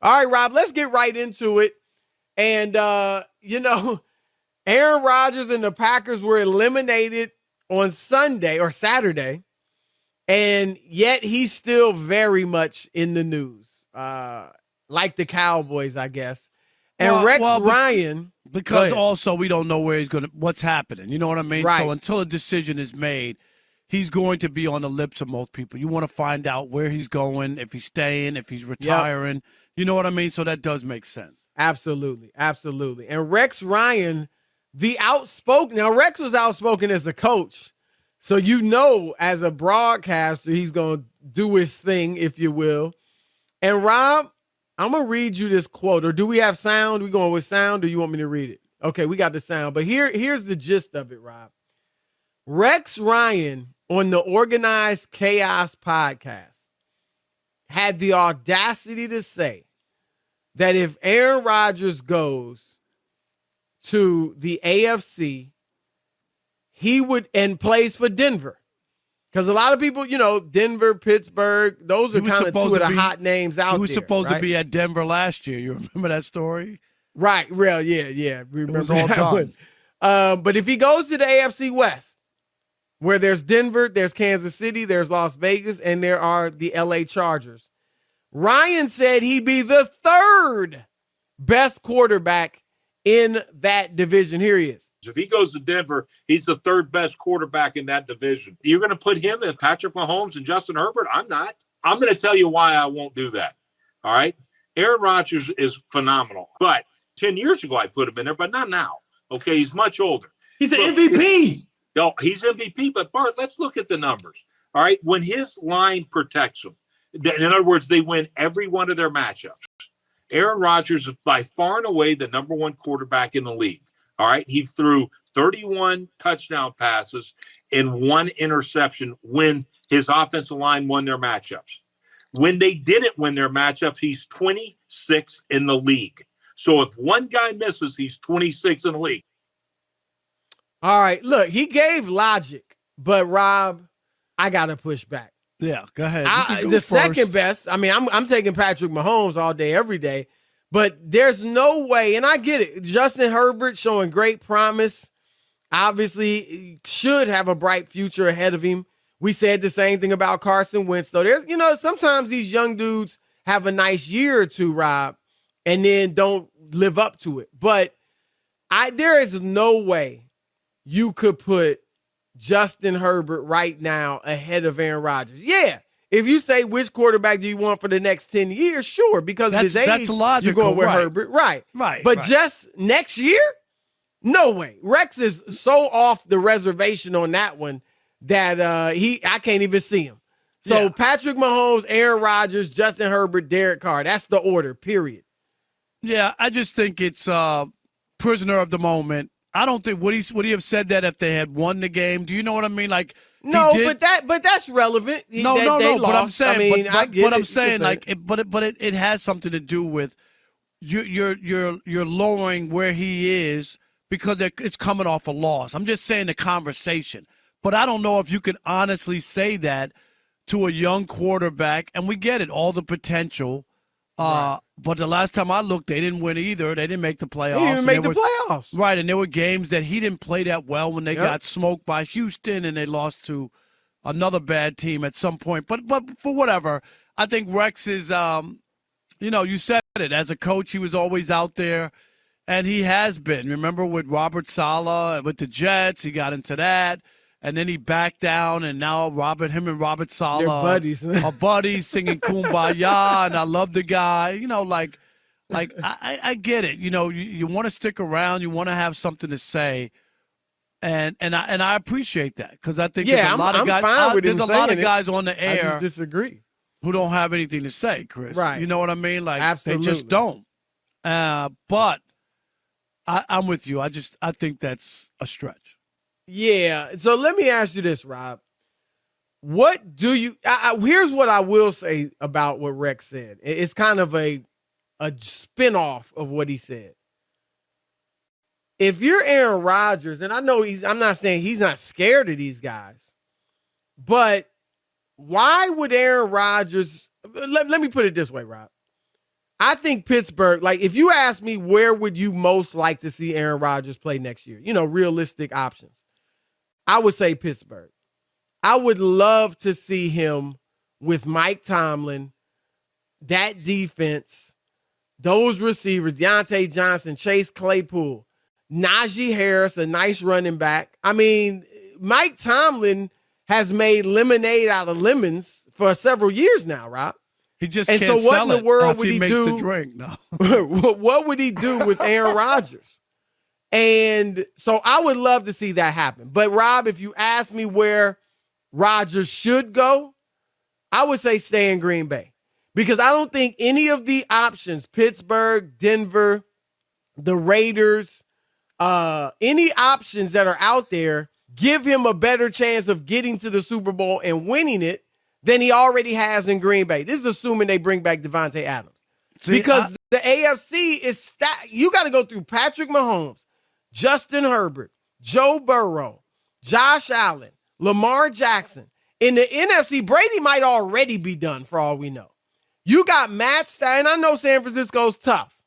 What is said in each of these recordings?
All right, Rob, let's get right into it. And, Aaron Rodgers and the Packers were eliminated on Sunday or Saturday, and yet he's still very much in the news, like the Cowboys, I guess. And Ryan. Because also we don't know what's happening. You know what I mean? Right. So until a decision is made, he's going to be on the lips of most people. You want to find out where he's going, if he's staying, if he's retiring. Yep. You know what I mean? So that does make sense. Absolutely. Absolutely. And Rex Ryan, the outspoken. Now, Rex was outspoken as a coach. So, as a broadcaster, he's going to do his thing, if you will. And Rob, I'm going to read you this quote. Or do we have sound? We going with sound, or you want me to read it? Okay, we got the sound. But here's the gist of it, Rob. Rex Ryan on the Organized Chaos podcast had the audacity to say that if Aaron Rodgers goes to the AFC, he would and plays for Denver. Because a lot of people, Denver, Pittsburgh, those are kind of two of the hot names out there. He was supposed to be at Denver last year. You remember that story? Right. Real, yeah. Remember it was all done. But if he goes to the AFC West, where there's Denver, there's Kansas City, there's Las Vegas, and there are the LA Chargers, Ryan said he'd be the third best quarterback in that division. Here he is. If he goes to Denver, he's the third best quarterback in that division. You're going to put him in Patrick Mahomes and Justin Herbert? I'm not. I'm going to tell you why I won't do that. All right? Aaron Rodgers is phenomenal. But 10 years ago, I put him in there, but not now. Okay? He's much older. He's an MVP. No, he's MVP. But, Bart, let's look at the numbers. All right? When his line protects him, in other words, they win every one of their matchups. Aaron Rodgers is by far and away the number one quarterback in the league. All right. He threw 31 touchdown passes and 1 interception when his offensive line won their matchups. When they didn't win their matchups, he's 26 in the league. So if one guy misses, he's 26 in the league. All right. Look, he gave logic, but Rob, I got to push back. Yeah, go ahead. Second best, I'm taking Patrick Mahomes all day, every day, but there's no way, and I get it. Justin Herbert showing great promise, obviously should have a bright future ahead of him. We said the same thing about Carson Wentz, though. There's, sometimes these young dudes have a nice year or two, Rob, and then don't live up to it. But there is no way you could put Justin Herbert right now ahead of Aaron Rodgers. Yeah. If you say which quarterback do you want for the next 10 years, sure, because of his age, that's logical, you're going with Herbert. Right. But just next year? No way. Rex is so off the reservation on that one that I can't even see him. So Patrick Mahomes, Aaron Rodgers, Justin Herbert, Derek Carr. That's the order, period. Yeah, I just think it's prisoner of the moment. I don't think would he have said that if they had won the game? Do you know what I mean? Like no, but that's relevant. No. But I'm saying, it has something to do with you're lowering where he is because it's coming off a loss. I'm just saying the conversation, but I don't know if you can honestly say that to a young quarterback. And we get it, all the potential. Right. But the last time I looked, they didn't win either. They didn't make the playoffs. He didn't make the playoffs. Right, and there were games that he didn't play that well when they got smoked by Houston and they lost to another bad team at some point. But for whatever, I think Rex is, you said it. As a coach, he was always out there, and he has been. Remember with Robert Saleh, with the Jets, he got into that. And then he backed down, and now him and Robert Saleh are buddies singing Kumbaya, and I love the guy. I get it. You want to stick around, you want to have something to say, and I appreciate that because I think there's a lot of guys. There's a lot of guys on the air. I just disagree. Who don't have anything to say, Chris? Right. You know what I mean? Like absolutely. They just don't. But I'm with you. I think that's a stretch. Yeah. So let me ask you this, Rob. What do you here's what I will say about what Rex said. It's kind of a spinoff of what he said. If you're Aaron Rodgers, and I know I'm not saying he's not scared of these guys, but why would Aaron Rodgers, let me put it this way, Rob. I think Pittsburgh, like if you ask me where would you most like to see Aaron Rodgers play next year, realistic options, I would say Pittsburgh. I would love to see him with Mike Tomlin, that defense, those receivers, Deontay Johnson, Chase Claypool, Najee Harris, a nice running back. I mean, Mike Tomlin has made lemonade out of lemons for several years now, Rob. He just and can't so what sell in the world it would he makes do? The drink. No. What would he do with Aaron Rodgers? And so I would love to see that happen. But Rob, if you ask me where Rodgers should go, I would say stay in Green Bay. Because I don't think any of the options, Pittsburgh, Denver, the Raiders, any options that are out there give him a better chance of getting to the Super Bowl and winning it than he already has in Green Bay. This is assuming they bring back Devontae Adams. Because the AFC is stacked. You got to go through Patrick Mahomes, Justin Herbert, Joe Burrow, Josh Allen, Lamar Jackson. In the NFC, Brady might already be done for all we know. You got Matt Stafford, and I know San Francisco's tough.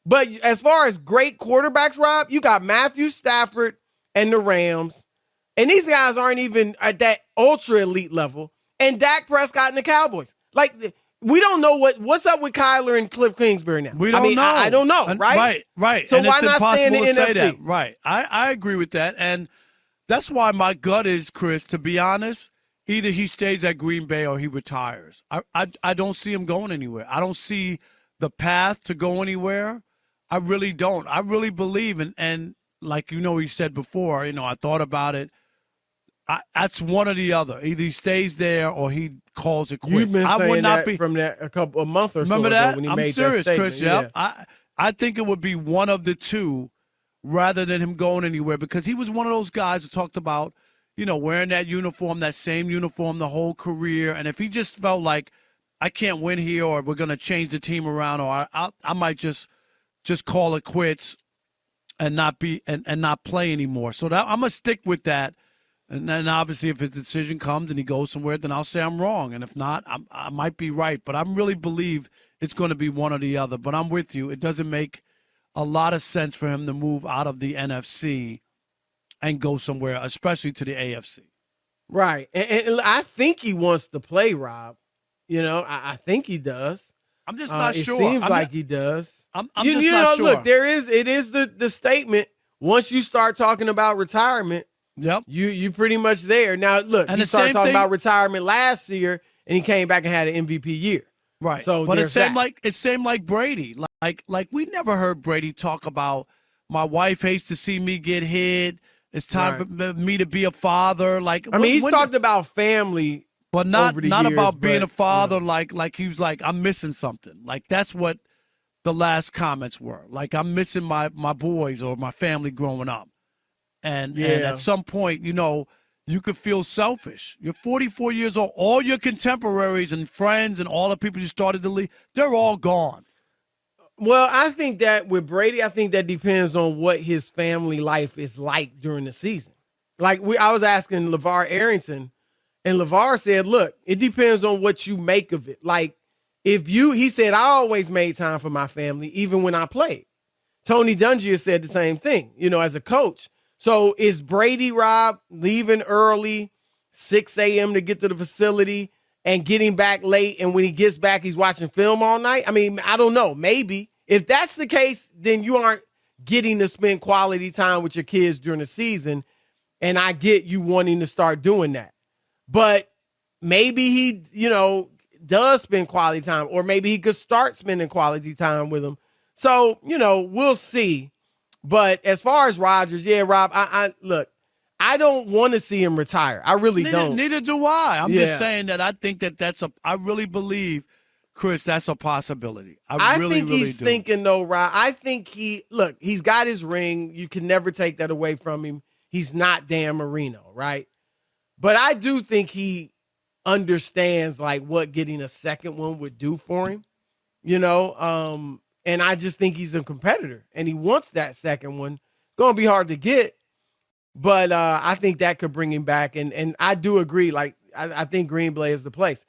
But as far as great quarterbacks, Rob, you got Matthew Stafford and the Rams. And these guys aren't even at that ultra elite level. And Dak Prescott and the Cowboys. Like, we don't know what's up with Kyler and Cliff Kingsbury now. We don't know. I don't know, right? Right. So and why not stay in the NFC? That. Right. I agree with that. And that's why my gut is, Chris, to be honest, either he stays at Green Bay or he retires. I don't see him going anywhere. I don't see the path to go anywhere. I really don't. I really believe, and like he said before, I thought about it. That's one or the other. Either he stays there or he calls it quits. You've been saying that from a month or so ago that? When he I'm made serious, that statement. Chris. Yeah. I think it would be one of the two rather than him going anywhere, because he was one of those guys who talked about, wearing that uniform, that same uniform the whole career. And if he just felt like, I can't win here, or we're going to change the team around, or I might just call it quits and not play anymore. So I'm going to stick with that. And then obviously if his decision comes and he goes somewhere, then I'll say I'm wrong. And if not, I might be right. But I really believe it's going to be one or the other. But I'm with you. It doesn't make a lot of sense for him to move out of the NFC and go somewhere, especially to the AFC. Right. And I think he wants to play, Rob. I think he does. I'm just not sure. It seems like he does. I'm just not sure. Look, it is the statement. Once you start talking about retirement, yep, you pretty much there. Now, look, he started talking about retirement last year, and he came back and had an MVP year. Right. So, but it seemed like Brady. Like we never heard Brady talk about, my wife hates to see me get hit. It's time for me to be a father. He's talked about family, but not years, about being a father. Like he was like, I'm missing something. Like that's what the last comments were. Like, I'm missing my boys or my family growing up. And at some point, you could feel selfish. You're 44 years old. All your contemporaries and friends and all the people you started the league, they're all gone. Well, I think that with Brady, I think that depends on what his family life is like during the season. I was asking LeVar Arrington, and LeVar said, look, it depends on what you make of it. Like, he said, I always made time for my family, even when I played. Tony Dungy said the same thing, as a coach. So is Brady, Rob, leaving early, 6 a.m. to get to the facility and getting back late, and when he gets back, he's watching film all night? I mean, I don't know. Maybe. If that's the case, then you aren't getting to spend quality time with your kids during the season, and I get you wanting to start doing that. But maybe he, does spend quality time, or maybe he could start spending quality time with them. So, we'll see. But as far as Rodgers, Rob, look, I don't want to see him retire. I really don't. Neither do I. I'm just saying that I think I really believe, Chris, that's a possibility. I think he's thinking, though, Rob. I think he's got his ring. You can never take that away from him. He's not Dan Marino, right? But I do think he understands what getting a second one would do for him, and I just think he's a competitor, and he wants that second one. It's going to be hard to get, but I think that could bring him back. And I do agree. I think Green Bay is the place.